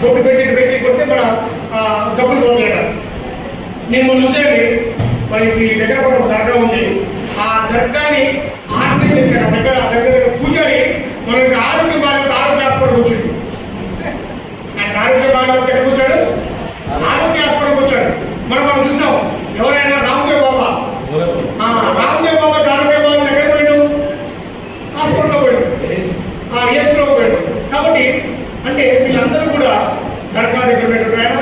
బొట్టు పెట్టి కొడితే మన జబ్బులు పోతాయట. నేను చూసేది మరి మీ దగ్గర కూడా ఒక దర్గా ఉంది. ఆ దర్గాని ఆర్డర్ చేశాడు. దగ్గర పూజారి మనకి ఆరోగ్య బాధ్యత ఆరోగ్య హాస్పిటల్ వచ్చింది. ఆయన ఆరోగ్య బాధ్యత ఎక్కడ కూర్చాడు? ఆరోగ్య హాస్పిటల్కి వచ్చాడు. మనం చూసాం. ఎవరైనా రామ్దేవ్ బాబా రామ్దేవ్ బాబా ఆరోగ్య బాధ్యత ఎక్కడ పోయాడు? హాస్పిటల్లో పోయాడు, ఎయిమ్స్లో పోయాడు. కాబట్టి అంటే వీళ్ళందరూ కూడా దర్గా దగ్గర పెట్టాడు ఆయన,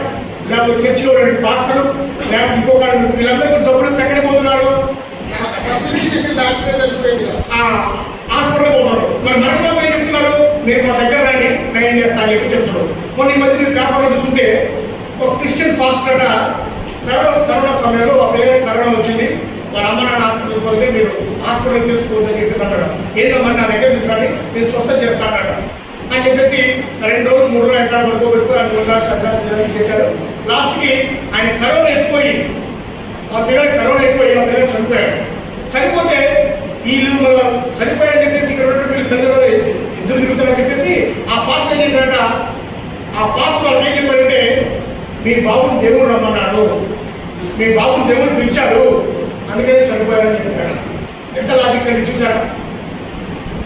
లేకపోతే చర్చిలో పాస్టరు, లేకపోతే ఇంకొక వీళ్ళందరూ కూడా జబ్బులు ఎక్కడ పోతున్నారు? హాస్పిటల్ పోతున్నారు. మరి మనతో ఏం చెప్తున్నారు? మీరు మా దగ్గర రండి, నేను ఏం చేస్తాను అని చెప్పి చెప్తున్నారు. మొన్న ఈ మధ్య మీరు పేపర్లో చూస్తుంటే ఒక క్రిస్టియన్ పాస్టర్ కరోనా సమయంలో ఒక పిల్లలకి కరోనా వచ్చింది. వాళ్ళ అమ్మ నాన్న హాస్పిటల్స్ వల్లే మీరు హాస్పిటల్ తీసుకోవద్దని చెప్పేసి అన్నాడు. ఏదమ్మా నా దగ్గర తీసుకుని నేను స్వస్థత చేస్తానట అని చెప్పేసి 2 రోజులు 3 రోజులు ఎట్లా పడుకోబెట్టుకుని ఆయన చేశాడు. లాస్ట్కి ఆయన కరోనా ఎక్కువయి ఆ పిల్లలకి చనిపోయాడు. చనిపోతే వీళ్ళు చనిపోయారని చెప్పేసి ఇక్కడ ఉన్నటువంటి తల్లిదండ్రులు ఇద్దరు తిరుగుతారని చెప్పేసి ఆ ఫాస్ట్ ఏం చేశారట, ఆ ఫాస్ట్ వాళ్ళకి ఏం చెప్పారంటే మీ బాబుని దేవుడు రమ్మన్నాడు, మీ బాబుని దేవుడు పిలిచాడు, అందుకనే చనిపోయాడని చెప్పాడు. ఎంత లాజిక్ అని చూశారా?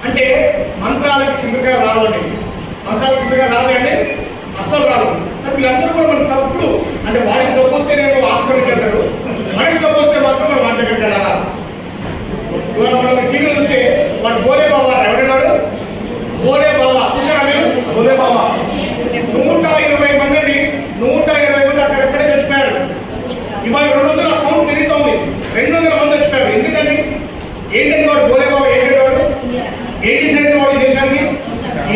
అంటే మంత్రాలకు చింతగా రావండి, మంత్రాలకు చింతగా రాదండి, అస్సలు రాదు. వీళ్ళందరూ కూడా మనకు తప్పుడు అంటే వాడికి తప్పితే నేను హాస్పిటల్కి వెళ్తాడు, మనకి తప్పితే మాత్రం మనం వాడి దగ్గరికి వెళ్ళాలా? ఇవాళ మనం టీవీలో చూస్తే వాడు బోలే బాబా ఎవడన్నాడు? బోలే బాబా చూసారా మీరు? బోలే బాబా 120 మందిని 120 మంది అక్కడెక్కడే చచ్చిపోయారు. ఇవాళ 200 అకౌంట్ పెరుగుతోంది, 200 మంది చచ్చిపోయారు. ఎందుకండి? ఏంటంటే వాడు బోలే బాబా ఏంటంటే వాడు ఏం చేశాడంటే వాడు దేశాన్ని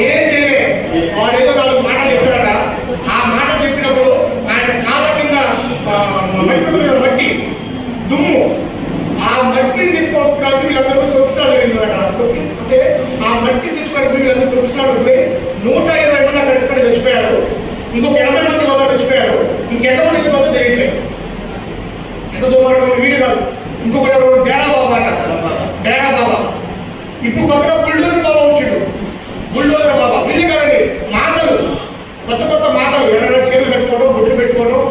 ఏం చేయలేదు. వాడు ఏదో 4 మాటలు చెప్పారట. ఆ మాట చెప్పినప్పుడు ఆయన కాళ్ళ కింద మట్టి దుమ్ము, ఆ మట్టిని తీసుకోవడానికి వీళ్ళందరూ తొక్కిసాడు జరిగిందట. అంటే ఆ మట్టిని తీసుకోవడానికి వీళ్ళందరూ తొక్కిసాడు 120 మంది అక్కడ చచ్చిపోయారు. ఇంకొక 80 మంది కూడా చచ్చిపోయారు. ఇంకెంతమంది చచ్చిపోతే తెలియట్లేదు. ఎంత దూరం వీడియో కాదు. ఇంకొకటి డేరా బాబా అంట, డేరా బాబా. ఇప్పుడు కొత్తగా బుల్డోజర్ బాబా వచ్చాడు. బుల్డోజర్ బాబా వీళ్ళు కదండి, మాటలు కొత్త మాటలు ఎవరైనా చేతులు పెట్టుకోవడం, బొట్లు పెట్టుకోవడం,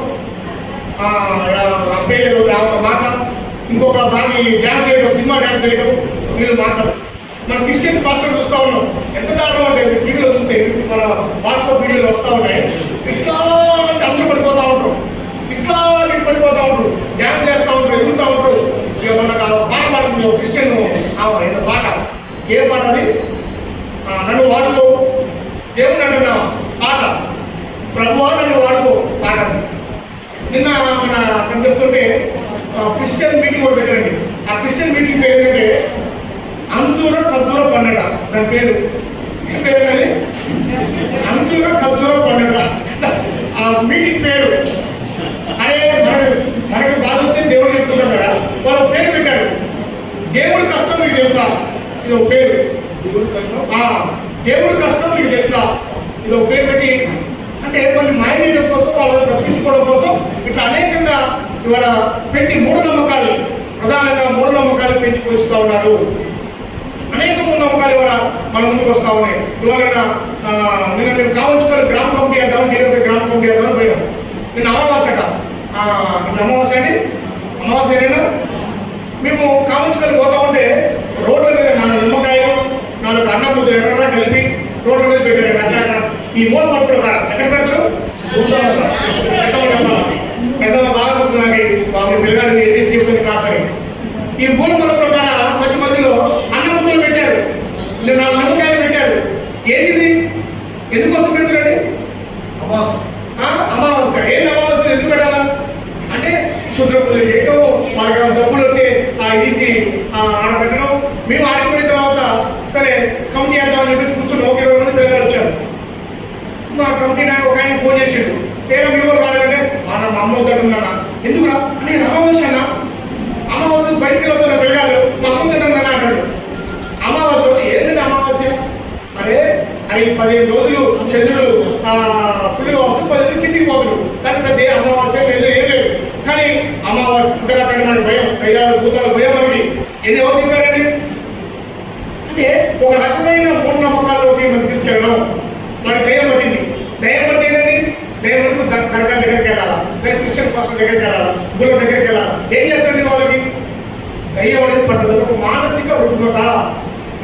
అబ్బాయిలు మాట, ఇంకొక బాగా డ్యాన్స్ చేయడం, సినిమా డ్యాన్స్ చేయడం, వీళ్ళు మాటలు. మన క్రిస్టియన్ పాస్టర్ చూస్తూ ఉన్నాం. ఎంత దారుణం అంటే టీవీలో చూస్తే మన వాట్సాప్ వీడియోలు వస్తూ ఉన్నాయి. ఇట్లా అందరూ పడిపోతూ ఉంటారు, ఇట్లా పడిపోతూ ఉంటారు, డ్యాన్స్ చేస్తూ ఉంటారు, ఎదుగుతూ ఉంటారు. ఇక మనకు పాట పాడుతుంది క్రిస్టియన్ ఏదో పాట. ఏ పాట అది? నన్ను వాడుకో దేవుని అంటున్నా పాట, ప్రభువా నన్ను వాడుకో పాట. నిన్న మన కనిపిస్తుంటే క్రిస్టియన్ మీటింగ్ కూడా పెట్టండి. ఆ క్రిస్టియన్ మీటింగ్ పేరు ఏంటంటే అంజూర ఖర్జూర పండుగ. దాని పేరు ఏంటది? అంజూర ఖర్జూర పండుగ ఆ మీటింగ్ పేరు. అదే మనకి బాధ వస్తే దేవుడు చెప్తున్నాం కదా, వాళ్ళు పేరు పెట్టారు. దేవుడి కష్టం మీకు తెలుసా? ఇది ఒక పేరు. దేవుడి కష్టం మీకు తెలుసా? ఇది ఒక పేరు పెట్టి అంటే కొన్ని మాయనేయడం కోసం, వాళ్ళని రప్పించుకోవడం కోసం ఇట్లా అనేకంగా ఇవాళ పెట్టి మూఢనమ్మకాలు, ప్రధానంగా మూఢనమ్మకాలు పెంచి పోయిస్తూ ఉన్నారు. అనేక మూఢనమ్మకాలు ఇవాళ మన ముందుకు వస్తూ ఉన్నాయి. ఇవాళ నిన్న మేము కావచ్చు గ్రామ కమిటీ వేద్దాం, నేను గ్రామ కమిటీ వేద్దామని పోయినాం. నిన్న అమావాస్యట, నిన్న అమావాస్యనైనా మేము కావచ్చు పోతా ఉంటే రోడ్ల మీద 4 నిమ్మకాయలు 4 అన్నం ముద్ద ఎర్రగా కలిపి రోడ్ల మీద పెట్టారు. ఈ మూల పట్టుకున్న కాడ ఎక్కడ పెడతారు? పెద్దగా బాగా చెప్తున్నాయి వాళ్ళ పిల్లగాడిని ఏది చెప్పింది కాసరి. ఈ మూల పట్టుకున్న కాడ మధ్యలో అన్నం ముద్దలు పెట్టారు, 4 నిమ్మకాయలు పెట్టారు. ఏంటిది? ఎందుకోసం పెడతారండి? అమావాస్య. ఏంటి అమావాస్య ఎందుకు పెట్టాలా అంటే శుద్ర పూజ చేయటం, మనకి జబ్బులు వస్తే ఈసీ ఆడబెట్టడం. మేము ఆడిపోయిన తర్వాత సరే కమిటీ వేద్దామని చెప్పేసి కూర్చొని 20 మంది పిల్లలు వచ్చారు. మా కమిటీ నాకు ఒక ఆయన ఫోన్ చేసాడు, పేరు మీ ఊరు కాలేదంటే మా అమ్మ వద్దన్నా. ఎందుకురా? నేను అమావాస్యనా, అమావాస్య బయటికి వెళ్తున్న పిల్లగాలు మా అమ్మ వద్దన్నా అంటాడు. అమావాస్య ఏంటంటే అమావాస్య అరే అవి 15 రోజులు చంద్రుడు ఫుల్గా వస్తుంది, 10 రోజులు కిందికి పోతాడు. దాని పెద్ద అమావాస్య ఏం లేదు. కానీ అమావాస్య పుట్టగా మనకి భయం, దయ్యాలు భూతాలు భయం మనకి. ఎన్ని ఎవరు చెప్పారండి? అంటే ఒక రకమైన మూఢనమ్మకాల్లోకి మనం తీసుకెళ్ళడం. వాడి దయ్యం పట్టింది. దయ్యం పట్టి ఏంటండి? దగ్గరికి వెళ్ళాలా, గుళ్ళ దగ్గరికి వెళ్ళాలా, ఏం చేస్తారండి వాళ్ళకి? దయ్యం అనేది పట్టదు. ఒక మానసిక రుగ్మత.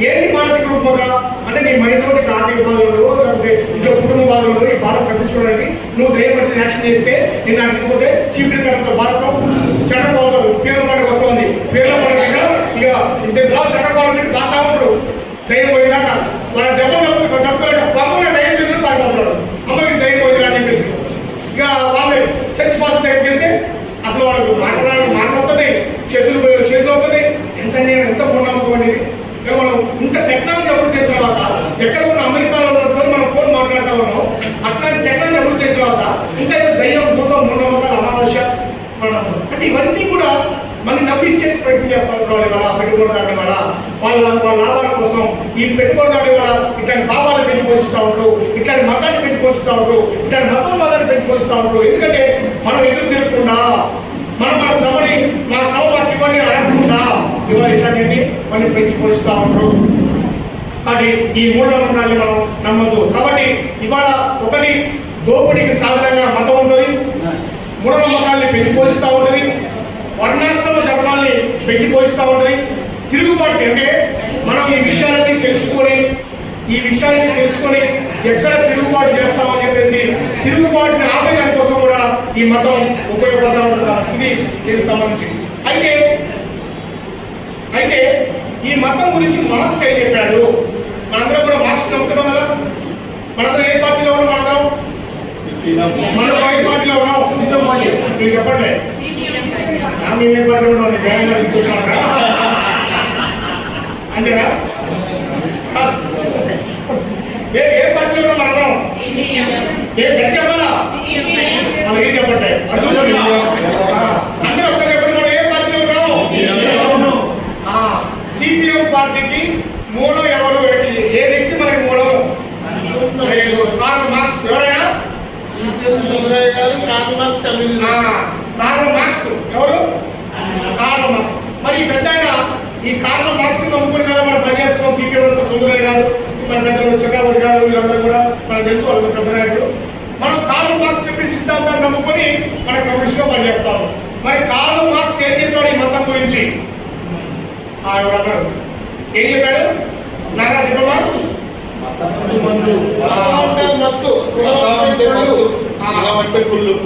ఏంటి మానసిక రుగ్మత అంటే నీ మైండ్లో నీకు ఆర్థిక బాధలు లేకపోతే ఇంట్లో కుటుంబ బాధలు ఈ బాధ తప్పించుకోవడానికి నువ్వు దయ్యం పట్టిన యాక్షన్ చేస్తే నేను నాకు తీసుకుంటే చీపురు కట్టడంతో బాధతో చెడ్డపోతావు. పేద పండుగ వస్తుంది. పేద పండుగ ఇక ఇంత చెడ్డపోవాలని బాగా ఉంటాడు. దయ్యం పోయినాక వాళ్ళ దెబ్బలు తప్పలేక బాగున్నా దయ్యం దగ్గర తాగుతున్నాడు. అమ్మకి దయ్యం పోయినా అని చెప్పేసి ఇక వాళ్ళు చర్చి పాస్ దగ్గరికి వెళ్తే అసలు వాళ్ళకు మాట్లాడుతున్నాయి, చేతులు అవుతున్నాయి. ఎంత మూఢనమ్మకం అనేది. మనం ఇంత టెక్నాలజీ అభివృద్ధి అయిన తర్వాత ఎక్కడ ఉన్న అమెరికాలో ఉన్నప్పుడు మనం ఫోన్ మాట్లాడుతూ ఉన్నాం. అట్లాంటి టెక్నాలజీ అభివృద్ధి అయిన తర్వాత ఇంకా దయ్యం భూతం మూఢనమ్మకాలు అమావాస్య అంటే ఇవన్నీ కూడా మనం నమ్మించే ప్రయత్నం చేస్తూ ఉంటాం. వల్ల పెట్టుబడిదారుల వల్ల వాళ్ళ లాభాల కోసం ఈ పెట్టుబడిదారుల వల్ల ఇట్లాంటి భావాలు పెంచి పోషిస్తూ ఉంటారు, ఇట్లాంటి మతాన్ని పెంచి పోషిస్తూ ఉంటారు, ఇట్లాంటి మతాన్ని పెంచి పోషిస్తూ ఉంటారు. ఎందుకంటే మనం ఎదురు తిరగకుండా మనం మన శ్రమ వాక్యాన్ని అడగకుండా ఇవాళ ఇట్లాంటి మనం పెంచి పోషిస్తూ ఉంటారు. కాబట్టి ఈ మూఢనమ్మకాన్ని మనం నమ్మద్దు. కాబట్టి ఇవాళ ఒకటి దోపిడీకి సాధనంగా మతం ఉంటుంది, మూఢనమ్మకాన్ని పెంచి పోషిస్తూ ఉంటుంది, వర్ణాశ్రమ ధర్మాన్ని పెంచి పోషిస్తూ ఉంటుంది. తిరుగుబాటు అంటే మనం ఈ విషయాలన్నీ తెలుసుకొని ఎక్కడ తిరుగుబాటు చేస్తామని చెప్పేసి తిరుగుబాటుని ఆపేదాని కోసం కూడా ఈ మతం ఉపయోగపడతా ఉంటుంది. ఇది దీనికి సంబంధించి అయితే ఈ మతం గురించి మార్క్స్ ఏం చెప్పాడు? మనందరం కూడా మార్క్స్ నమ్ముతున్నాం కదా. మనందరం ఏ పార్టీలో ఉన్నాం? మనం ఏ పార్టీలో ఉన్నాం? మీరు చెప్పండి. మేము ఏ పార్టీలో ఉన్నాం? జగన్ చూసారా అంతేనా? ఏ పార్టీలో ఉన్నాం మనందరం? ఏ గట్టి చెప్పాలా? మనం ఏం చెప్పండి అందరూ ఒకసారి చెప్పండి. మనం ఏ పార్టీలో ఉన్నాం? సిపిఎం పార్టీకి మూలం ఎవరు? ఏ వ్యక్తి మనకి మూలం? Karl Marx. ఎవరైనా? Karl Marx. ఎవరు? Karl Marx. మరి ఈ పెద్ద ఈ కార్ల్ మార్క్స్ నమ్ముకుని కదా మనం పనిచేస్తున్నాం. సిపిఎం సుందరయ్య గారు, మన పెద్దలు చంద్రబాబు గారు, వీళ్ళందరూ కూడా మనకు తెలుసు. వాళ్ళ పెద్ద నాయకులు. మనం కార్ల్ మార్క్స్ చెప్పిన సిద్ధాంతాన్ని నమ్ముకొని మన కమ్యూనిస్ట్లో పనిచేస్తాము. మరి కార్ల్ మార్క్స్ ఏం చెప్పాడు ఈ మతం గురించి? ఎవరన్నారు? ఏం చెప్పాడు? నారా దిబ్బమా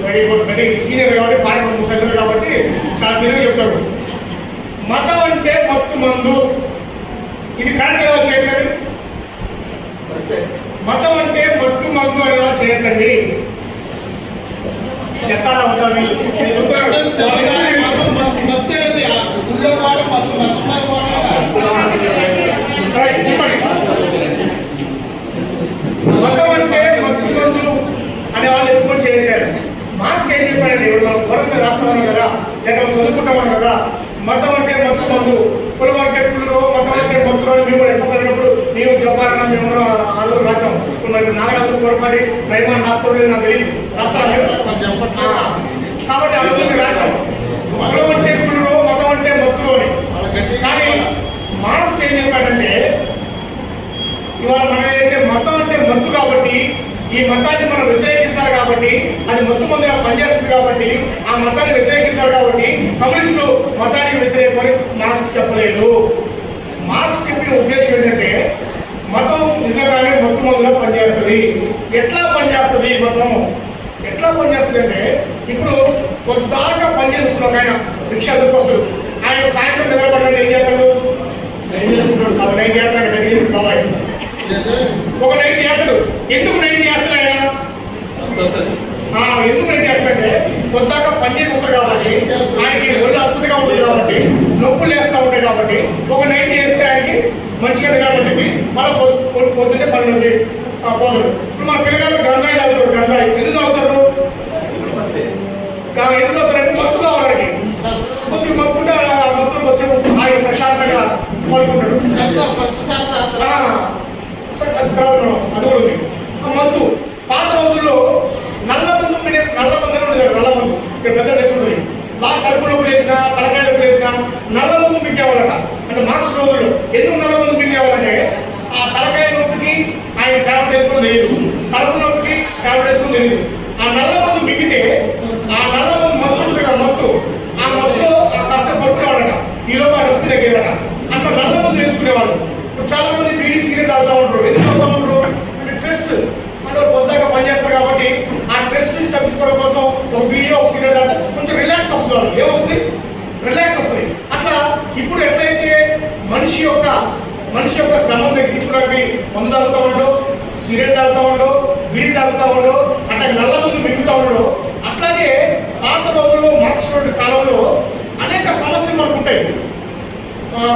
వెరీ గుడ్. అంటే సీనియర్ కాబట్టి పార్టీ సెంటర్ కాబట్టి చాలా తెలివి చెప్తాడు. మతం అంటే మత్తు మందు. ఇది కరెక్ట్ ఎలా చేయకండి? మతం అంటే మత్తు మందు అని ఎలా చేయకండి? ఎక్కడ అవుతాడు? మతం అంటే మత్తు మందు అనే వాళ్ళు ఎక్కువ చేయలేరు. మార్క్స్ ఏం చెప్పారండి? మనం వరంగా రాస్తామని కదా, లేక చదువుకుంటామని కదా. మతం అంటే మత్తు మందు, కులం అంటే కుళ్ళు, మతం అంటే మత్తులు అని మేము ఇష్టపడినప్పుడు మేము చెప్పాలన్నా మేము ఆరు రాసాం. ఇప్పుడు మనకి నాగరాజు కోరపడి రైమాన్ రాస్తాడు నాకు తెలియదు. రాస్తాను కాబట్టి అందులో రాసాం. కులం అంటే కుళ్ళు, మతం అంటే మత్తులు అని. కానీ మార్క్స్ ఏం చెప్పాడంటే ఇవాళ మన ఏదైతే మతం అంటే మత్తు కాబట్టి ఈ మతాన్ని మనం వ్యతిరేకించాలి కాబట్టి అది మత్తు మందుగా పనిచేస్తుంది కాబట్టి ఆ మతాన్ని వ్యతిరేకించాలి కాబట్టి కమ్యూనిస్టులు మతానికి వ్యతిరేకమని మార్క్స్ చెప్పలేదు. మార్క్స్ చెప్పిన ఉద్దేశం ఏంటంటే మతం నిజంగానే మత్తు మందుగా పనిచేస్తుంది. ఎట్లా పనిచేస్తుంది మతం? ఎట్లా పనిచేస్తుంది అంటే ఇప్పుడు కొద్దాకా పనిచేస్తున్న ఒక ఆయన రిక్షా వస్తుడు, ఆయన సాయంత్రం నిలబడ్డాడు. ఏం చేస్తాడు? నైట్ చేస్తాడు కావాలి. ఒక నైట్ చేస్తాడు. ఎందుకు నైట్ చేస్తాడు ఆయన? ఎందుకు నైట్ చేస్తాడంటే కొద్దాకా పనిచేసి వస్తాడు కాబట్టి ఆయనకి ఒళ్ళు అలసటగా ఉంటుంది కాబట్టి నొప్పులు వేస్తూ ఉంటాయి కాబట్టి ఒక నైట్ చేస్తే ఆయనకి మంచిగా కాబట్టి మళ్ళీ పొద్దున్నే పనులకి పోగలరు. ఇప్పుడు మన పిల్లగాళ్ళు గంజాయి తాగుతారు. గంజాయి ఎందుకు తాగుతారు? ఎందుకు తాగుతారంటే మత్తు కావాలి. మత్తుంటే మత్తుకు వస్తే ఆయన ప్రశాంతంగా పడుకుంటాడు. అది కూడా ఉంది. మత్తు పాత రోజుల్లో నల్ల మందు ఇక్కడ పెద్ద తెచ్చుకుంటుంది. బాగా కడుపు నొప్పి వేసినా తలకాయ నొప్పి వేసినా నల్ల మందు మింగేవాళ్ళట. అంటే మార్క్స్ రోజుల్లో ఎందుకు నల్ల మందు మింగేవాళ్ళంటే ఆ తలకాయ నొప్పికి ఆయన ట్యాబ్లెట్ వేసుకొని తెలియదు, కడుపు నొప్పికి ట్యాబ్లెట్ వేసుకొని తెలియదు. ఆ నల్ల మందు మింగితే ఆ నల్ల మందు మత్తు ఉండో, అట్లాగే నల్ల ముందు మిగులుతూ ఉండో, అట్లాగే పాత రోజుల్లో మార్క్స్ కాలంలో అనేక సమస్యలు మనకు ఉంటాయి.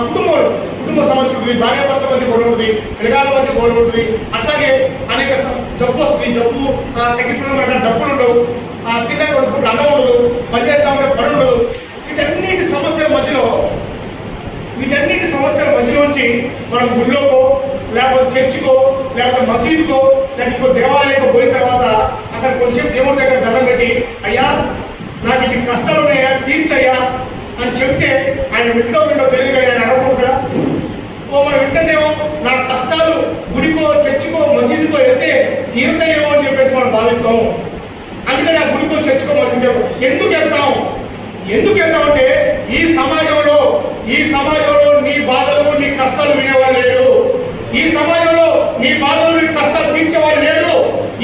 కుటుంబ సమస్య ఉంటుంది, భార్యాభర్త మధ్య గొడవ ఉంటుంది, పిల్లగాల మధ్య గొడవ ఉంటుంది, అట్లాగే అనేక జబ్బు వస్తుంది, జబ్బు తగ్గించడం డబ్బులు ఉండవు, తినడానికి అన్నం ఉండదు, పని చేస్తా ఉంటే పని ఉండదు. వీటన్నిటి సమస్యల మధ్యలోంచి మనం గుడిలోకో లేకపోతే చర్చికో లేకపోతే మసీదుకో లేకపోతే దేవాలయంకో పోయిన తర్వాత అక్కడ కొంచెం దేవుడి దగ్గర దండం పెట్టి, అయ్యా నాకు ఇన్ని కష్టాలు ఉన్నాయా తీర్చయ్యా అని చెప్తే ఆయన వింటో తెలియదు, ఆయన అడగకుండా మనం వింటేనేమో నా కష్టాలు గుడికో చర్చికో మసీదుకో వెళ్తే తీరుతాయేమో అని చెప్పేసి మనం భావిస్తాం. అందుకని ఆ గుడికో చర్చికో మసీదుకో ఎందుకు వెళ్తామంటే ఈ సమాజంలో నీ బాధలు నీ కష్టాలు వినేవాళ్ళు లేడు, ఈ సమాజంలో నీ బాధలు నీ కష్టాలు తీర్చేవాడు లేడు,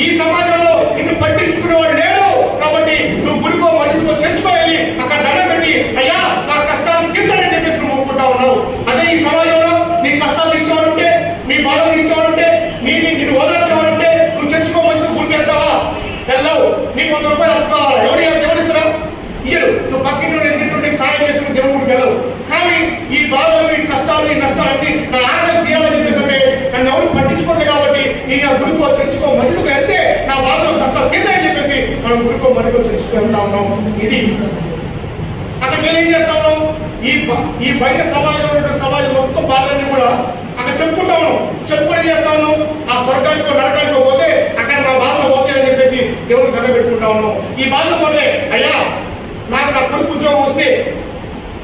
ఈ సమాజంలో నిన్ను పట్టించుకునేవాడు లేడు. కాబట్టి నువ్వు గుడికో మసీదుకో చర్చికో వెళ్ళి అక్కడ దండం పెట్టి, అయ్యా నా కష్టాలు తీర్చడని చెప్పేసి నువ్వు ఒప్పుకుంటా ఉన్నావు. అదే ఈ సమాజంలో నీ కష్టాలు తీర్చేవాడుంటే, నీ బాధలు తీర్చేవాడుంటే, నిన్ను ఓదార్చేవాడుంటే నువ్వు చర్చికో మసీదుకో గుడికి వెళ్తావా? వెళ్ళవు. నీకు 100 రూపాయలు అప్పు కావాలి, ఎవరు ఇస్తున్నావు? ఇయ్యరు. నువ్వు పక్కింటి నీకు సాయం చేసి నువ్వు దేవుడికి వెళ్ళవు. కానీ ఈ బాధలు ఈ కష్టాలు ఈ నష్టాలన్నీ నా ఆకలి తీయాలని చెప్పేసి అంటే నన్ను ఎవరు పట్టించుకోండి కాబట్టి నేను ఆ గుడికో చర్చికో మసీదుకో వెళ్తే నా బాధలు కష్టాలు తీర్తాయని చెప్పేసి మనం గుడికో మసీదుకో చర్చికో వెళ్తా ఉన్నాం. ఇది అక్కడికి వెళ్ళి ఏం చేస్తా ఉన్నాం? ఈ బయట సమాజం మొత్తం బాధలన్నీ కూడా అక్కడ చెప్పుకుంటా ఉన్నాం. చెప్పుకొని చేస్తా ఉన్నాం. ఆ స్వర్గానికో నరకానికో పోతే అక్కడ నా బాధలు పోతాయి అని చెప్పేసి దేవుడికి కథ పెట్టుకుంటా ఉన్నాం. ఈ బాధలు పోతే, అయ్యా నాకు నా కొడుకు ఉద్యోగం వస్తే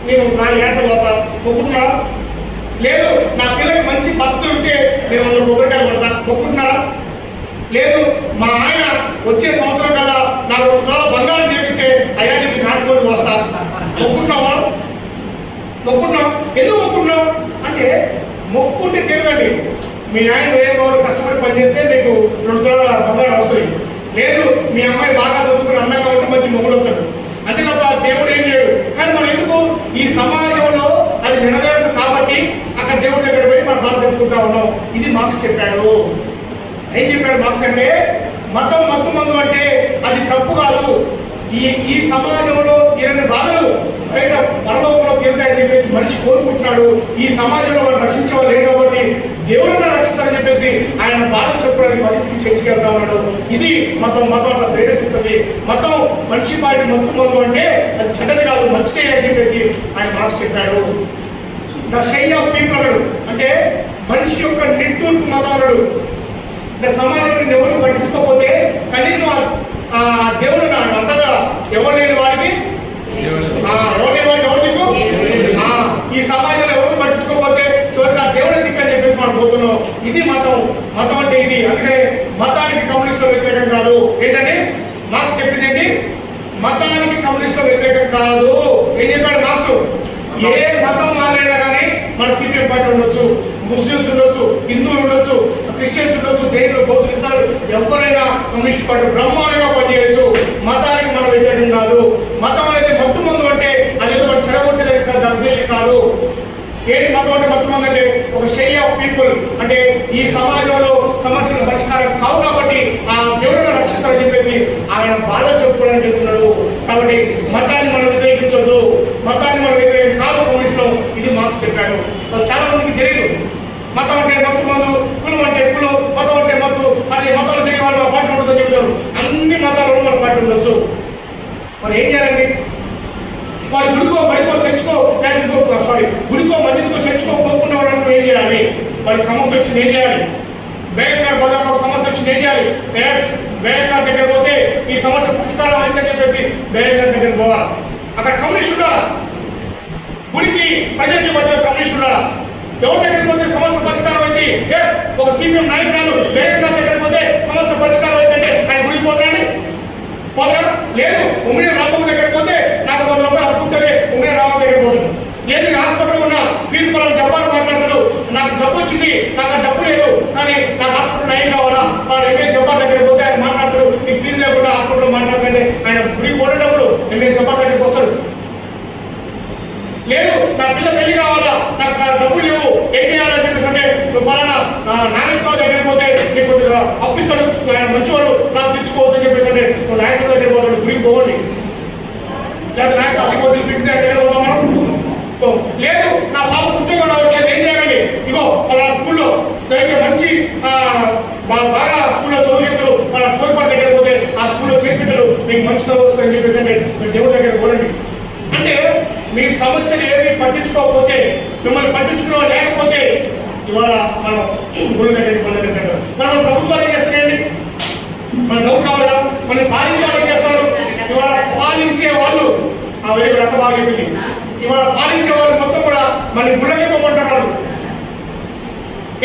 నేను 4 ఏళ్ళ పోతా మొక్కుతున్నారా? లేదు, నా పిల్లకి మంచి భర్త ఉంటే నేను 100 కొబ్బరికాయలు పడతా మొక్కుతున్నారా? లేదు, మా ఆయన వచ్చే సంవత్సరం కల్లా నాకు 1 తులాల బంగారం చేపిస్తే అయ్యా నీకు నాటుకొని వస్తా మొక్కుతున్నావా? మొక్కుతున్నాం. ఎందుకు మొక్కుతున్నాం అంటే మొక్కుంటే తీరదండి. మీ ఆయన 1000 రోజులు కష్టపడి పనిచేస్తే మీకు 2 తులాల బంగారం వస్తుంది. లేదు, మీ అమ్మాయి బాగా చదువుకుని అందంగా ఉంటే మంచి మొగుడు అవుతాడు. అంతే తప్ప దేవుడు ఏం చేయడు. కానీ మనం ఎందుకు ఈ సమాజంలో అది నిలవేరదు కాబట్టి అక్కడ దేవుడి దగ్గర పోయి మనం బాధ చెప్పుకుంటా ఉన్నాం. ఇది మార్క్స్ చెప్పాడు. ఏం చెప్పాడు మార్క్స్ అంటే, మతం మందు అంటే అది తప్పు కాదు. ఈ సమాజంలో తీరని బాధలు బయట పరలోకంలో తీరుతాయని చెప్పేసి మనిషి కోరుకుంటున్నాడు. ఈ సమాజంలో మనం రక్షించే వాళ్ళు లేదు కాబట్టి దేవుడిని రక్షిస్తారని చెప్పేసి ఆయన బాధ చెప్పడానికి పరిస్థితికి చర్చకెళ్తా ఉన్నాడు. ఇది మతం అట్లా ప్రేరేపిస్తుంది. మతం మనిషి పాటి మందు అంటే అది చెడ్డది కాదు, మంచిదే అని చెప్పేసి ఆయన మార్క్స్ చెప్పాడు. ద షై ఆఫ్ పీపుల్ అన్నాడు. అంటే మనిషి యొక్క నిట్టూర్పు మతం అన్నాడు. అంటే సమాజాన్ని ఎవరు పట్టించుకోకపోతే కనీసం దేవుడు అంతగా ఎవరు లేని వాడికి ఈ సమాజంలో ఎవరు పట్టించుకోకపోతే చూడండి ఆ దేవుడి దిక్కు అని చెప్పేసి మనం పోతున్నాం. ఇది మతం అంటే ఇది. అందుకనే మతానికి కమ్యూనిస్టులు వ్యతిరేకం కాదు. ఏంటంటే మార్క్స్ చెప్పింది ఏంటి? మతానికి కమ్యూనిస్టులు వ్యతిరేకం కాదు. ఏం చెప్పాడు మార్క్స్? ఏ మతం వాళ్ళైనా కానీ మన సిపిఎం పార్టీ ఉండొచ్చు, ముస్లిమ్స్ ఉండొచ్చు, హిందువులు ఉండొచ్చు, క్రిస్టియన్స్ ఉండొచ్చు, జైన్లు, బౌద్ధులు, ఇస్లాంలు, ఎవరైనా కమ్యూనిస్ట్ పార్టీ బ్రహ్మాండంగా పనిచేయచ్చు. మతానికి మనం వ్యతిరేకం కాదు. మతం అనేది మందు అంటే అదేదో మనం చెడగొట్టేది ఉద్దేశం కాదు. ఏంటి మతం అంటే? మతం అంటే ఒక షై ఆఫ్ పీపుల్. అంటే ఈ సమాజంలో సమస్యలు పరిష్కారం కావు కాబట్టి ఆ దేవుడిని రక్షిస్తారని చెప్పేసి ఆయన బాధ చెప్పుకోవడానికి చెప్తున్నాడు. కాబట్టి మతాన్ని మనం వ్యతిరేకించొద్దు, మతాన్ని మనం వ్యతిరేకం కాదు కమ్యూనిస్టులు. ఇది మార్క్స్ చెప్పాడు. చాలా మందికి తెలియదు. మతం అంటే మందు, కులం అంటే కులం, మతం అంటే మత్తు. అది మతాలు తిరిగి వాళ్ళు మా పార్టీ ఉండదని చెప్తారు. అన్ని మతాలలో మన పార్టీ ఉండొచ్చు. మరి ఏం చేయాలండి? వాడు గుడికో చర్చికో గుడికో మసీదుకో చర్చికో పోకుండా వాళ్ళని ఏం చేయాలి? వాడికి సమస్య వచ్చింది ఏం చేయాలి? బేగంగారు బజార్లో సమస్య వచ్చింది ఏం చేయాలి? బేగంగారు దగ్గర పోతే ఈ సమస్య పరిష్కారం అయిందని చెప్పేసి బేగంగారు దగ్గర పోవాలి. అక్కడ కమ్యూనిస్టుడా? గుడికి ప్రజలకి మధ్య కమ్యూనిస్టుడా? ఎవరి దగ్గరికి పోతే సమస్య పరిష్కారం అయింది? ఒక సిపిఎం నాయకురాలు బేగంగారు దగ్గర పోతే సమస్య పరిష్కారం అయిందంటే ఆయన గుడికి పోతాడండి? పోతా? లేదు. ఉమ్మిడి రామమ్మ దగ్గరికి పోతే నాకు 100 రూపాయలు అప్పుకుంటే ఉమ్మిడి రామమ్మ దగ్గర పోతుంది. లేదు, హాస్పిటల్ ఉన్న ఫీజు పరం జబ్బాలు మాట్లాడతాడు. నాకు జబ్బు వచ్చింది, నాకు ఆ డబ్బు లేదు, కానీ నాకు హాస్పిటల్ నయం కావాలా? వాడు ఎంఏ జబ్బార్ దగ్గరికి పోతే ఆయన మాట్లాడతాడు. నీకు ఫీజు లేకుండా హాస్పిటల్ మాట్లాడుతుంటే ఆయన గుడికి పోయేటప్పుడు ఎంఏ జబ్బార్ దగ్గరికి వస్తాడు. లేదు, నా పిల్ల పెళ్లి కావాలా, నాకు డబ్బులు లేవు, ఏం చేయాలని చెప్పేసి అంటే పలానా నాగేశ్వర దగ్గరికి పోతే నీకు అప్పిస్తాడు, ఆయన మంచివాడు, నాకు తెచ్చుకోవచ్చు అని చెప్పేసి అంటే నాయకుల దగ్గర పోతాడు, గుడికి పోవండి. లేదా నాయకు అప్పిపోతే పిలిచి దగ్గర పోతాం మనం. లేదు నా పాప ఉద్యోగం రావట్లేదు, ఏం చేయాలండి? ఇగో వాళ్ళ స్కూల్లో మంచి బాగా స్కూల్లో చదువు చెప్తారు, వాళ్ళ కోరిపాటు దగ్గర పోతే ఆ స్కూల్లో చేర్పితారు, మీకు మంచి చదువు వస్తుందని చెప్పేసి అంటే మీరు దేవుడి దగ్గర పోరండి. అంటే మీ సమస్యలు ఏవి పట్టించుకోకపోతే, మిమ్మల్ని పట్టించుకున్న లేకపోతే ఇవాళ మనం గుడి దగ్గరికి పొందగలుగుతాం. మనం ప్రభుత్వాలు ఏం చేస్తారండి? మన డౌట్ కావాలా? మనం పాలించే వాళ్ళు ఏం చేస్తారు? ఇవాళ పాలించే వాళ్ళు ఆ వేరే రక్త బాగా ఇవాళ పాలించే వాళ్ళు మొత్తం కూడా మన గుళ్ళకి పొమ్మంటున్నారు.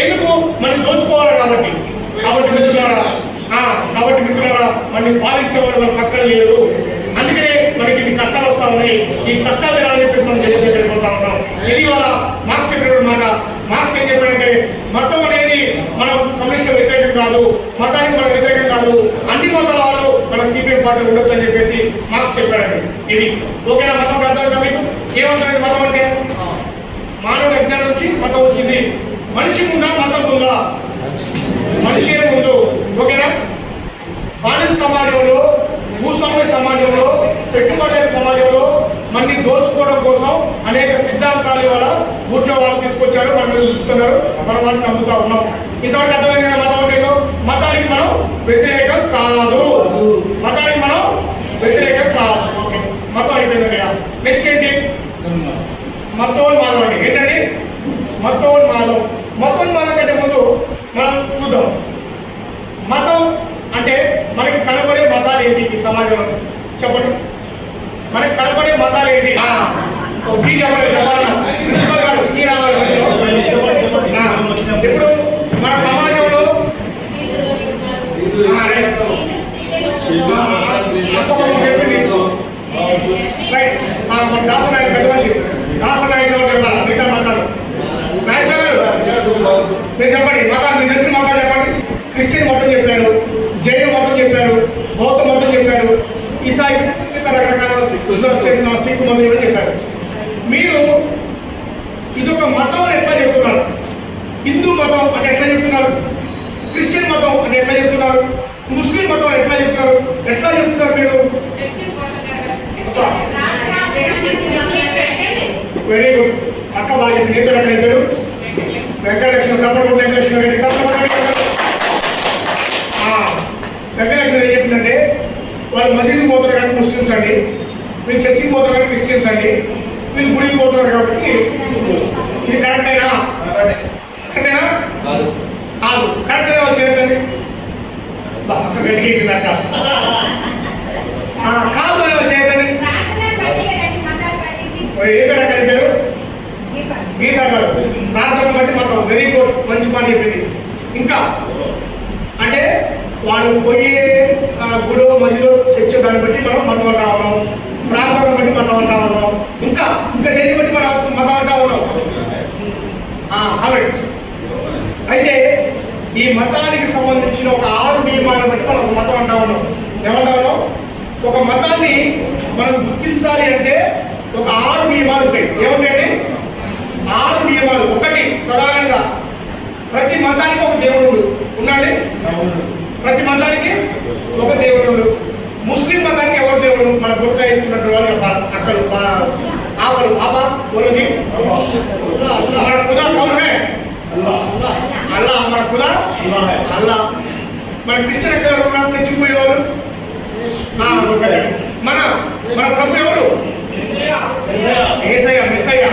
ఎందుకు? మనం దోచుకోవాలి కాబట్టి. కాబట్టి మిత్రులారా మనం పాలించేవాళ్ళు మన పక్కన లేరు. అందుకనే మనకి ఇన్ని కష్టాలు వస్తా ఉన్నాయి. ఈ కష్టాలు అని చెప్పేసి మనం చెప్పుకుంటా ఉన్నాం. ఇది వాళ్ళ మార్క్స్ చెప్పిన మాట. మార్క్స్ ఏం చెప్పాడంటే మతం అనేది మనం కమ్యూనిస్ట్ వ్యతిరేకం కాదు, మతానికి మన వ్యతిరేకం కాదు, అన్ని మతాల వాళ్ళు మన సిపిఎం పార్టీ ఉండొచ్చు అని చెప్పేసి మార్క్స్ చెప్పాడండి. ఇది ఓకేనా? మతం అర్థం మీకు ఏమవుతుంది? మతం అంటే మానవ యజ్ఞానం నుంచి మతం వచ్చింది. మనిషి ఉందా? మతం ఉందా? మనిషే ముందు. ఓకేనా? బానిస సమాజంలో, భూస్వామ్య సమాజంలో, పెట్టుబడుల సమాజంలో మన్ని దోచుకోవడం కోసం అనేక సిద్ధాంతాలు వల్ల ఉద్యోగాలు తీసుకొచ్చారు, మనం చూస్తున్నారు, మనం వాటిని నమ్ముతా ఉన్నాం. ఇంతవరకు అర్థమైన మతం అంటే మతానికి మనం వ్యతిరేకం కాదు, మతానికి మనం వ్యతిరేకం కాదు. మతం అయిపోయిందండి. నెక్స్ట్ ఏంటి? మతోన్మాదం అండి. ఏంటండి? మతోన్మాదం. మతోన్మాదం కంటే ముందు మనం చూద్దాం. మతం అంటే మనకి కనబడే మతాలు ఏంటి ఈ సమాజంలో? చెప్పండి. మనకి కనబడే మతాలు ఏంటి? ఇప్పుడు మన సమాజంలో దాసనాయన పెద్ద మనిషి దాసనాయన చెప్పాలి మిగతా మతాలు. నాయన మీరు చెప్పండి మతాలు, మీరు తెలిసిన మతాలు చెప్పండి. క్రిస్టియన్ మొత్తం చెప్పారు, జైన మొత్తం చెప్పారు, బౌద్ధ మొత్తం చెప్పారు, ఈసాయి రకరకాల సిక్కు మొత్తం చెప్పారు. మీరు ఇదొక మతం అని ఎట్లా చెప్తున్నారు? హిందూ మతం అంటే ఎట్లా చెప్తున్నారు? క్రిస్టియన్ మతం అంటే ఎట్లా చెప్తున్నారు? ముస్లిం మతం ఎట్లా చెప్తున్నారు? ఎట్లా చెప్తున్నారు మీరు? Very good. అక్క బాగా చెప్పింది. పేరు వెంకటలక్ష్మి. తప్పకుండా వెంకటలక్ష్మి రెడ్డి. వెంకటలక్ష్మి ఏం చెప్పిందంటే వాళ్ళు మసీదుకి పోతారు కాబట్టి ముస్లిమ్స్ అండి, వీళ్ళు చర్చికి పోతారు కాబట్టి క్రిస్టియన్స్ అండి, వీళ్ళు గుడికి పోతున్నారు కాబట్టి ఇది కరెక్టేనా? కరెక్టేనా? కాదు. కరెక్ట్గా వచ్చేదండి బాగా గడిగినాక కాదు వచ్చేదండి. ఏ పేరు అక్కడ పేరు? గీతా గారు. ప్రార్థన బట్టి మొత్తం వెరీ గుడ్, మంచి మాట చెప్పింది. ఇంకా అంటే వాళ్ళు పోయే గుడి మధ్యలో చర్చ దాన్ని బట్టి మనం మతం అంటా ఉన్నాం, ప్రార్థన బట్టి మతం అంటా ఉన్నాం, ఇంకా ఇంకా దేన్ని బట్టి మనం మతం అంటా ఉన్నాం. అయితే ఈ మతానికి సంబంధించిన ఒక 6 నియమాలను బట్టి మనం ఒక మతం అంటా ఉన్నాం. ఏమంటా ఉన్నాం? ఒక మతాన్ని మనం గుర్తించాలి అంటే ఒక 6 నియమాలు ఉంటాయి. ఏముంటాయండి? 6 నియమాలు. ఒకటి ప్రధానంగా ప్రతి మతానికి ఒక దేవుడు ఉన్నాడు. ప్రతి మతానికి ఒక దేవుడు. ముస్లిం మతానికి ఎవరు దేవుడు? మన బొక్క వేసుకున్నట్టు వాళ్ళు అక్కలు ఆపలు ఆపా बोलोगी हमारा खुदा कौन है? अल्लाह. हमारा खुदा अल्लाह. మన క్రిస్టియన్ ఎక్కడ తెచ్చిపోయే వాళ్ళు మన మన ప్రభు ఎవరు? యేసయ్య, మెస్సయ్య.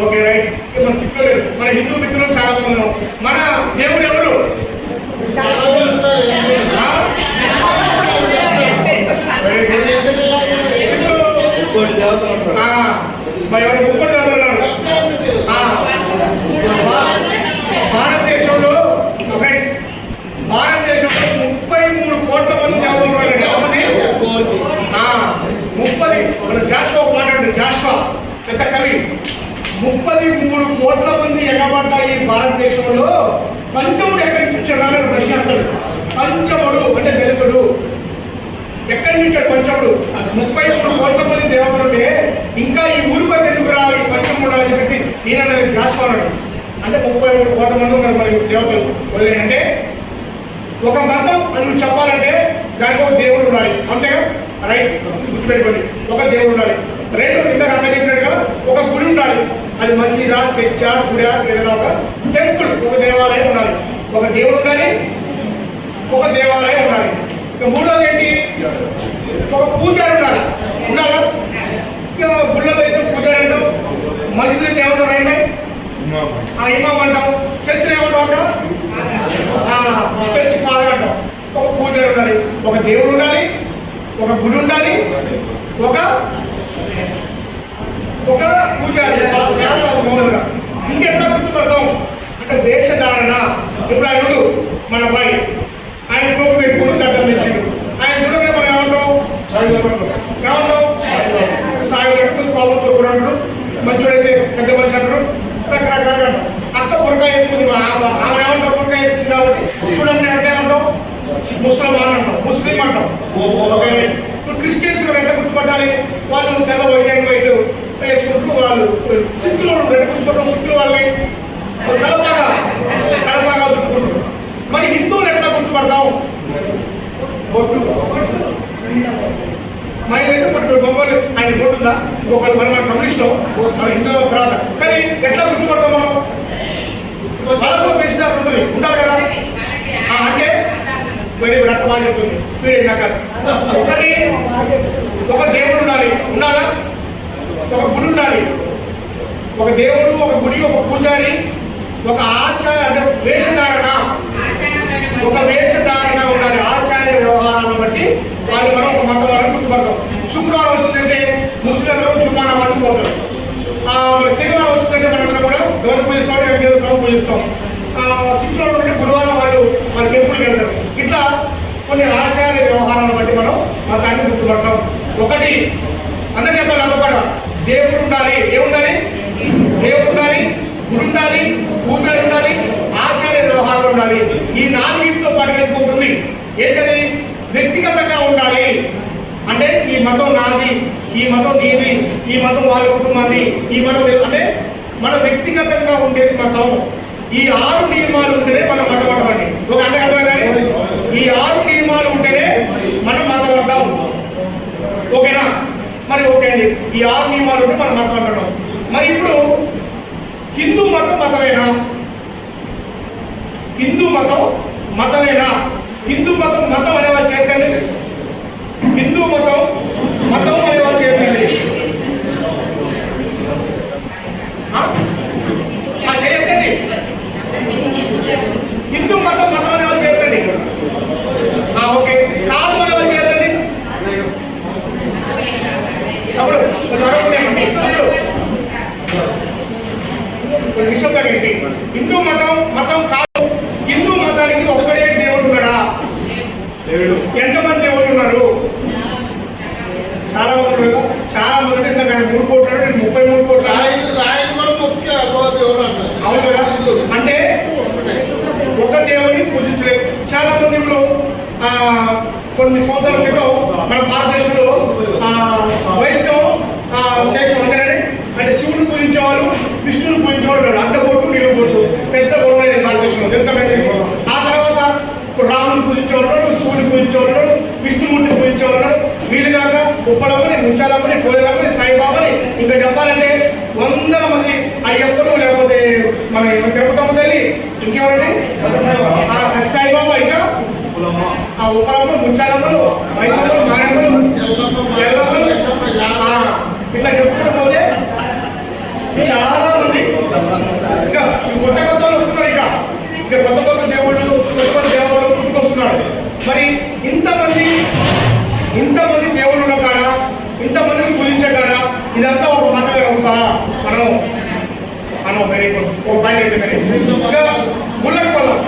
Okay right. మన సిక్కులు లేరు. మన హిందూ మిత్రులు చాలా మంది ఉన్నాం. మన దేవుడు ఎవరు? ముక్కోటి దేవతలు భారతదేశంలో 33 కోట్ల మంది దేవతలు. 30 మన జాషువా మాట్లాడండి. జాషువా పెద్ద కవి. 33 కోట్ల మంది ఎగబడ్డ ఈ భారతదేశంలో పంచముడు ఎక్కడికి వచ్చాడు ప్రశ్నిస్తాడు. పంచముడు అంటే దళితుడు ఎక్కడి నుంచి పంచముడు? 33 కోట్ల మంది దేవతలు ఉంటే ఇంకా ఈ ఊరి బయట ఎందుకు రా ఈ పంచముడు అని చెప్పేసి ఈయన జాషువా అన్నాడు. అంటే 33 కోట్ల మంది ఉన్నారు మరి దేవతలు. అంటే ఒక మతం అని నువ్వు చెప్పాలంటే దానికి ఒక దేవుడు ఉండాలి, అంతేగా? రైట్, గుర్తుపెట్టుకోండి. ఒక దేవుడు ఉండాలి. రెండు, ఇంతకు అన్న చెప్పినట్టుగా ఒక గుడి ఉండాలి. అది మసీదా, చర్చ, గుడి, ఏదైనా ఒక టెంపుల్, ఒక దేవాలయం ఉండాలి. ఒక దేవుడు ఉండాలి, ఒక దేవాలయం ఉండాలి. ఇక మూడోది ఏంటి? ఒక పూజారి ఉండాలి. ఉండాలా? ఇక గుళ్ళలో అయితే పూజారి అంటాం, మసీదులో అయితే ఏమంటారు? రైట్, ఇమాం అంటాం, చర్చిలో ఏమంటాం అంటాం? చర్చి ఫాదర్ అంటాం. ఒక పూజారి ఉండాలి, ఒక దేవుడు ఉండాలి, ఒక గుడి ఉండాలి, ఒక పూజారి. ఇంకెట్లా గుర్తుపడతాం అంటే వేషధారణ. ఇప్పుడు ఆయన మన అబ్బాయి, ఆయన టోపీ పెట్టుకుని దండం తెచ్చిండు, ఆయన చూడగానే మనం ఏమంటాం? ఏమంటాం? సాయి పెట్టుకుని పావులతో కూడా అంటారు, మంచోడైతే పెద్ద మనిషి అంటారు, రకరకాలుగా అంటాం. అక్క బుర్కా వేసుకుంది, ఆమె ఏమంటారు? బుర్కా వేసుకుంది కాబట్టి చూడండి అంటే ఏమంటాం? ముస్లిమాన్ అంటాం, ముస్లిం అంటాం. ఇప్పుడు క్రిస్టియన్స్ ఎట్లా గుర్తుపట్టాలి? వాళ్ళు తెల్ల వైట్ అండ్ వైట్ వేసుకుంటూ వాళ్ళు సిక్కులు గుర్తుపట్టడం, సిక్కులు వాళ్ళని తలపాగా చుట్టుకుంటారు. మరి హిందువులు ఎట్లా గుర్తుపడతాం? బొట్టు, మహిళలు బొట్టు, బొమ్మలు ఆయన బొట్టుందా? ఇంకొకరు మన కమ్యూనిస్ట్లో హిందువుల తర్వాత. కానీ ఎట్లా గుర్తుపడతాం మనం? వాళ్ళకు పెంచుదారు ఉంటుంది, ఉండాలి కదా? అంటే వేరే రక్తమాని చెప్తుంది స్పీడ్ అయినాక. ఒకటి, ఒక దేవుడు ఉండాలి, ఉండాలా? ఒక గుడి ఉండాలి. ఒక దేవుడు, ఒక గుడి, ఒక పూజారి, ఒక ఆచార అంటే వేషధారణ, ఒక వేషధారణ ఉండాలి. ఆచార్య వ్యవహారాలను బట్టి వాళ్ళు మనం ఒక మతం వాళ్ళని గుర్తుపడతాం. శుక్రవారం వచ్చిందంటే ముస్లింలు జుమానా వాళ్ళు పోతారు. శనివారం వచ్చిందంటే మనందరం కూడా గౌరవ పూజిస్తాం, వెంకటేశ్వర పూజిస్తాం. శుక్రవారం అంటే గురువారం వాళ్ళు టెంపుల్కి వెళ్తారు. ఇట్లా కొన్ని ఆచార్య వ్యవహారాలను బట్టి మనం మతాన్ని గుర్తుపడతాం. ఒకటి అందరూ చెప్పాలి, అక్కడ దేవుడు ఉండాలి. ఏముండాలి? దేవుడు ఉండాలి, గుడి ఉండాలి, పూజారి ఉండాలి, ఆచార్య వ్యవహారం ఉండాలి. ఈ నాలుగింటితో పాటు ఉంటుంది ఏంటది? వ్యక్తిగతంగా ఉండాలి. అంటే ఈ మతం నాది, ఈ మతం నీది, ఈ మతం వాళ్ళ కుటుంబాన్ని, ఈ మతం అంటే మన వ్యక్తిగతంగా ఉండేది మతం. ఈ 6 నియమాలు ఉంటేనే మనం మతం అంటామండి. ఒక అంటే అర్థం కానీ ఈ 6 నియమాలు ఉంటేనే మనం మతం అంటాం. ఓకేనా? మరి ఓకే అండి, ఈ 6 నియమాలు ఉంటే మనం మతం అంటున్నాం. మరి ఇప్పుడు హిందూ మతం మతమేనా? హిందూ మతం మతమేనా? హిందూ మతం మతం అనేవాళ్ళు చేతండి. హిందూ మతం మతం అనేవాళ్ళు చేతండి. చేయొద్దండి. హిందూ మతం మతం అనేవాళ్ళు చేతండి. ఓకే, కాదు అనేవాళ్ళు చేతండి. అప్పుడు విషయం తగ్గండి. హిందూ మతం మతం కాదు. హిందూ మతానికి ఒకటే దేవుడు ఉన్నాడా? ఎంతమంది దేవుళ్ళు ఉన్నారు? చాలా మంది ఉన్నారు. చాలా మంది అంటే 3 కోట్లు, 33 కోట్లు. అవును కదా? అంటే ఒక దేవుడిని పూజించలేదు. చాలా మంది ఇప్పుడు కొన్ని సంవత్సరాల క్రితం మన భారతదేశంలో వైష్ణవ శేషం అంటారండి. అంటే శివుని పూజించేవాళ్ళు, విష్ణుని పూజించేవాళ్ళు అడ్డగొట్టు, నిలువగొట్టు పెద్ద గొడవ భారతదేశంలో తెలుసా? ఆ తర్వాత రాముని పూజించేవాళ్ళు, శివుని పూజించేవాళ్ళు, విష్ణుమూర్తిని పూజించేవాళ్ళు, వీలుగాక ఉప్పలమ్మని, ముంచాలమ్మని, కోయలమ్మని, సాయిబాబాని, ఇంకా చెప్పాలంటే 100 మంది అయ్యప్పలు, లేకపోతే మన తిరుపతమ్మ తల్లి, ఇంకెవరండి సాయిబాబా, ఇంకా ఉప్పలమ్మలు, ముంచాలమ్మలు, మైసమ్మలు, మాయమ్మలు, ఎల్లమ్మలు, ఇట్లా చెప్పుకుంటూ పోతే చాలా మంది ఇంకా కొత్త కొత్త వస్తున్నారు. ఇంకా కొత్త కొత్త దేవుళ్ళు, కొత్త దేవుళ్ళు పుట్టుకొస్తున్నారు. మరి ఇంతమంది దేవుళ్ళు ఉన్న కాడ, ఇంతమందిని పూజించే కాడ ఇదంతా ఒక మతమే అవుతారా? మనం వెరీ గుడ్. ఒక పాయింట్ అయితే ఇంకా గుళ్ళకి పోదాం.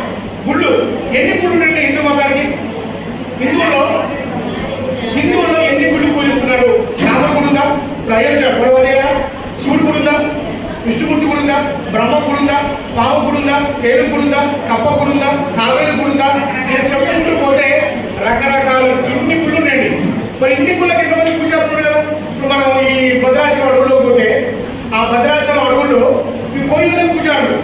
గుళ్ళు ఎన్ని గుళ్ళు ఉన్నాయండి హిందూ మతానికి? హిందువుల్లో ఎన్ని గుళ్ళు పూజిస్తున్నారు? రాముడి గుడి ఉందా? ఇప్పుడు అయోధ్య గురవదేగా శివుడి గుడి ఉందా? విష్ణుమూర్తి గుడి ఉందా? బ్రహ్మ గుడి ఉందా? పాము గుడి ఉందా? తేలు గుడి ఉందా? కప్ప గుడి ఉందా? తావేలు గుడి ఉందా? నేను చెప్పుకుంటూ పోతే రకరకాల ఇన్ని గుళ్ళు ఉన్నాయండి. మరి ఇన్ని గుళ్ళకి ఎంతమంది పూజ అవుతుంది కదా? ఇప్పుడు మనం ఈ భద్రాచలం అడుగులో పోతే ఆ భద్రాచలం అడుగుల్లో ఈ కోయిల పూజారులు,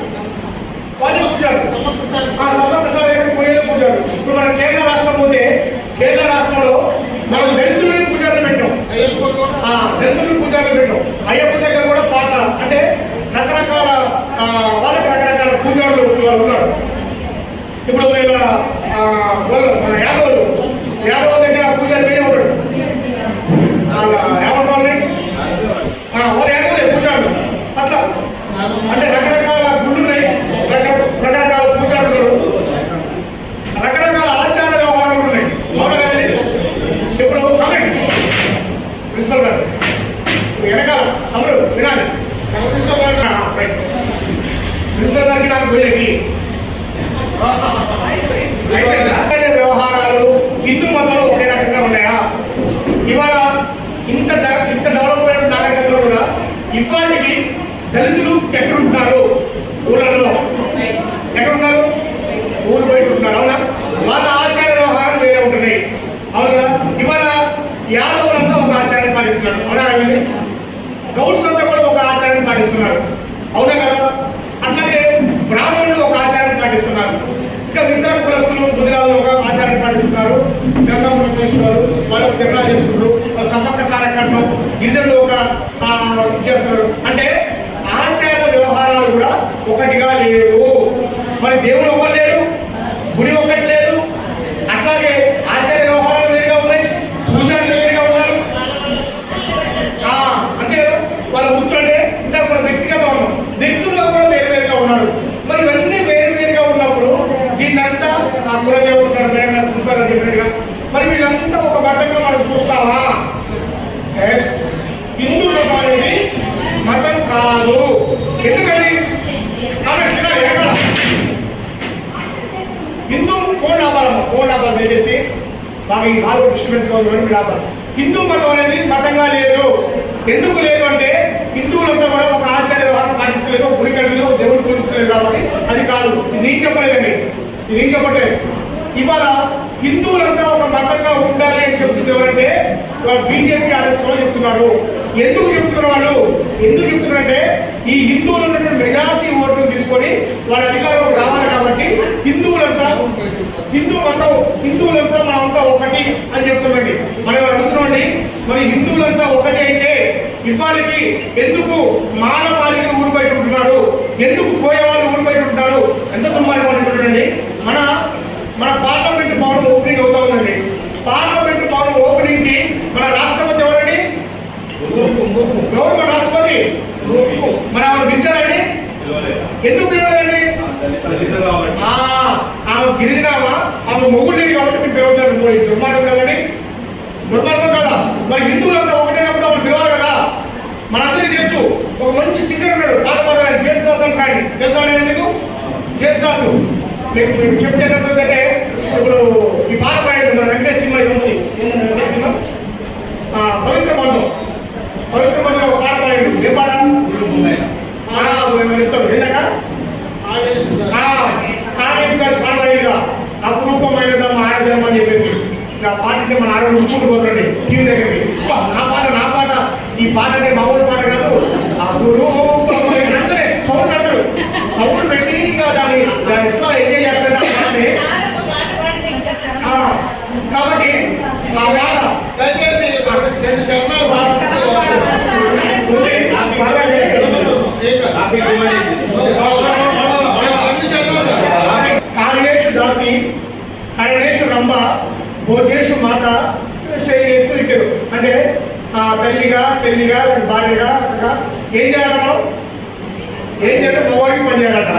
వాళ్ళు పూజారు, సమప్రసాద కోయిల పూజారు. ఇప్పుడు మన మొదలుపెట్టాం. అయ్యప్ప దగ్గర కూడా పాత అంటే రకరకాల వాళ్ళకి రకరకాల పూజారులు ఉన్నారు. ఇప్పుడు వీళ్ళ యాదవ దగ్గర పూజారి వేరే ఉంటాడు. ఏమంటారు వాళ్ళు యాదవే పూజారులు. అట్లా అంటే రకరకాల గుళ్ళు ఉన్నాయి, రకరకాల పూజారులు, రకరకాల ఆచార వ్యవహారాలు ఉన్నాయి. అవునా? ఇప్పుడు కామెంట్స్ ప్రిన్సిపల్ గారు వెనకాల తమ్ముడు వినాలి. ప్రిన్సిపల్ గారికి నాకు వెళ్ళి వ్యవహారాలు హిందూ మతంలో ఒకే రకంగా ఉన్నాయా? ఇవాళ ఇంత డెవలప్మెంట్ నాగరికంలో కూడా ఇవాళకి దళితులు ఎక్కడుంటున్నారు? ఊళ్ళలో ఎక్కడున్నారు? ఊరు బయట ఉంటున్నారు. అవునా? వాళ్ళ ఆచార వ్యవహారాలు వేరే ఉంటున్నాయి. అవును కదా? ఇవాళ యాదవులంతా ఒక ఆచారాన్ని పాటిస్తున్నారు. అవునా కదండి? గౌడ్స్ అంతా కూడా ఒక ఆచారాన్ని పాటిస్తున్నారు. అవునా కదా? అట్లాగే బ్రాహ్మణులు ఒక ఆచారాన్ని పాటిస్తున్నారు. ఇంకా ఇతర కులస్తులు గుజరాత్లో ఒక ఆచారాన్ని పాటిస్తున్నారు. గంగాపురేశ్వరు వాళ్ళు తిరణాలు చేసుకుంటారు. సమ్మక్క సారకట్నం గిరిజనులు ఒక చేస్తున్నారు. అంటే ఆచార వ్యవహారాలు కూడా ఒకటిగా లేవు. మరి దేవుడు ఒకటి లేడు, గుడి ఒకటి లేదు. అట్లాగే ఆచార వ్యవహారాలు వేరుగా ఉన్నాయి, పూజారులు వేరుగా ఉన్నారు. అంతే కదా? వాళ్ళ వృత్తులు అంటే ఇంత వ్యక్తిగత ఉన్నాం, వ్యక్తుల్లో కూడా వేరువేరుగా ఉన్నారు. మరి ఇవన్నీ వేరువేరుగా ఉన్నప్పుడు దీన్నంతా ఆ కులదేవుడు ఉంటారు, మేడం గారు చూస్తారని చెప్పినట్టుగా మరి వీళ్ళంతా ఒక మతంగా మనం చూస్తావా? హిందూ మతం అనేది మతం కాదు. ఎందుకండి? హిందూ ఫోన్ ఆపాలి దయచేసి బాగా ఈ హాల్ డిస్టర్బెన్స్ మీరు ఆపాలి. హిందూ మతం అనేది మతంగా లేదు. ఎందుకు లేదు అంటే హిందువులంతా కూడా ఒక ఆచార్య వ్యవహారం పాటిస్తలేదు, గుడికడుగులో దేవుడు పూజిస్తలేదు కాబట్టి అది కాదు. ఇది నేను చెప్పలేదండి, ఇది నేను చెప్పట్లేదు. ఇవాళ హిందువులంతా ఒక మతంగా ఉండాలి అని చెప్తుంది ఎవరంటే బీజేపీ ఆర్ఎస్ వాళ్ళు చెప్తున్నారు. ఎందుకు చెప్తున్నారు వాళ్ళు? ఎందుకు చెప్తున్నారంటే ఈ హిందువులు ఉన్నటువంటి మెజారిటీ ఓట్లు తీసుకొని వాళ్ళ అధికారంలో రావాలి కాబట్టి హిందువులంతా మనమంతా ఒకటి అని చెప్తున్నాండి. మనం అడుగుతున్నాండి, మరి హిందువులంతా ఒకటి అయితే ఇవాళకి ఎందుకు మానవాళిని ఊరు బయట ఉంటున్నారు? ఎందుకు పోయేవాళ్ళు ఊరు బయట ఉంటున్నారు? ఎంత దుర్మార్గం. మన పార్లమెంట్ భవనం ఓపెనింగ్ అవుతా ఉందండి. పార్లమెంట్ భవనం ఓపెనింగ్ కి మన రాష్ట్రపతి ఎవరండి? ఎవరు మన రాష్ట్రపతి? మన పిలిచారండి? ఎందుకు పిలవలేదండి? ఆమె గిరిజనామా, ఆమె మొగుడు లేదు కాబట్టి మీరు పిలవలేదు. దుర్మార్గం కదండి, దుర్మార్గం కదా. మరి హిందువులంతా ఒకటేనప్పుడు ఆమె పిలవాలి కదా. మనందరికీ తెలుసు ఒక మంచి సింగర్ ఉన్నాడు, పాట పాడాలని, జేసుదాస్ అని రాయండి. తెలుసా మీకు? జేసుదాసు మీకు చెప్తే ఇప్పుడు ఈ పాట పాడండి. మన వెంకటేష్ సినిమా ఇది ఉంది, వెంకటేష్ సినిమా పవిత్ర బంధం ఒక పాట పాడండి. ఏ పాట చెప్తాను ఏందాక పాట పాడిగా అపురూపమైన ఆడదం అని చెప్పేసి ఆ పాట అంటే మన ఆడవాళ్ళు ఉట్టుకుంటూ పోతారండి టీవీ దగ్గరికి. నా పాట ఈ పాట అంటే మామూలు పాట కాదు. అపురూపమైన అందరే సౌండ్ పెడతారు. సౌండ్ పెట్టి దాన్ని ఎట్లా ఎంజాయ్ చేస్తారు ఆ పాటని. కాబట్టి ఆ పాట దయచేసి కార్యేషు దాసి కరణేషు రంభ భోజేషు మాత శైలేషు ఇద్దరు అంటే తల్లిగా చెల్లిగా భార్యగా ఏం చేయాలి మనం? ఏం చేయాలి? మగవాడికి పని చేయాలంట.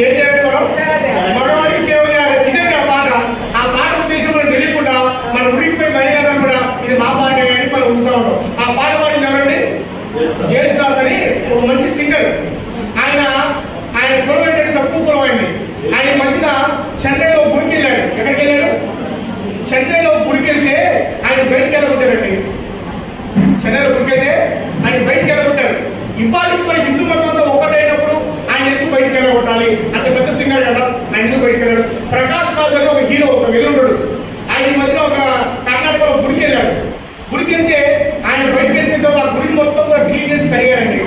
ఏం చేయాలి మనం? మగవాడికి సేవ చేయాలి. ఇదే ఆ పాట. ఆ పాట ఉద్దేశం మనం తెలియకుండా మనం ఉరికిపోయి బయలుదేరడం కూడా ఇది మా పాట అని మనం ఉంటా ఉంటాం. ఆ పాట పాడింది ఎవరండి? జేసుదాస్ అని ఒక మంచి సింగర్. ఆయన కులం ఏంటంటే తక్కువ కులం అయింది. ఆయన మధ్యన చెన్నైలో గుడికి వెళ్ళాడు. ఎక్కడికి వెళ్ళాడు? చెన్నైలో గుడికి వెళ్తే ఆయన బయటకు వెళ్ళగొట్టారండి. చెన్నైలో గుడికి వెళ్తే ఆయన బయటకు వెళ్ళగొట్టారు. ఇవాళ మన హిందూ మతం అంతా ఒకటైనప్పుడు ఆయన ఎందుకు బయటకు వెళ్ళగొట్టాలి? అంత పెద్ద సింగర్ కదా, ఆయన ఎందుకు బయటకు వెళ్ళాడు? ప్రకాష్ రాజ్ అని ఒక హీరో, ఒక వెలుగుడు, ఆయన ఈ మధ్యన ఒక కర్ణాటకలో గుడికి వెళ్ళాడు. గుడికి వెళ్తే ఆయన బయటకు వెళ్ళిన ఆ గుడిని మొత్తం కూడా క్లీన్ చేసి కడిగారండి.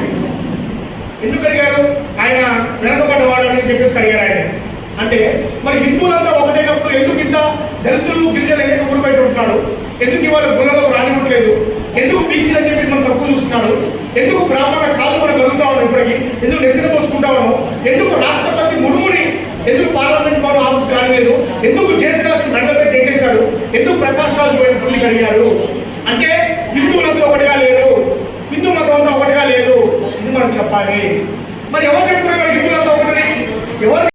ఎందుకు కడిగారు? ఆయన వెనకబడ్డ వాడని చెప్పేసి కడిగారు ఆయన. అంటే మరి హిందువులంతా ఒకటైనప్పుడు ఎందుకు ఇంత దళితులు గిరిజనులు ఎందుకు ఊరు బయట ఉంటున్నారు? ఎందుకు ఇవాళ గుళ్ళలో రానివ్వట్లేదు? ఎందుకు బీసీ అని చెప్పి మనం తక్కువ చూస్తున్నారు? ఎందుకు బ్రాహ్మణ కాదు మనం గడుగుతా ఉన్నాం ఇప్పటికీ? ఎందుకు నెత్తిన పోసుకుంటా ఉన్నాం? ఎందుకు రాష్ట్రపతి ముడుముని ఎందుకు పార్లమెంట్ భవన్ ఆఫీస్ కాలేదు? ఎందుకు జేసీ మెండపై పెట్టేశారు? ఎందుకు ప్రకాష్ రాజు పోయిన పుల్లి కడిగారు? అంటే హిందువులంతా ఒకటిగా లేరు, హిందూ మతం అంతా ఒకటిగా లేదు, ఇది మనం చెప్పాలి. మరి ఎవరు చెప్తున్నారు హిందువులంతా ఒకటి? ఎవరు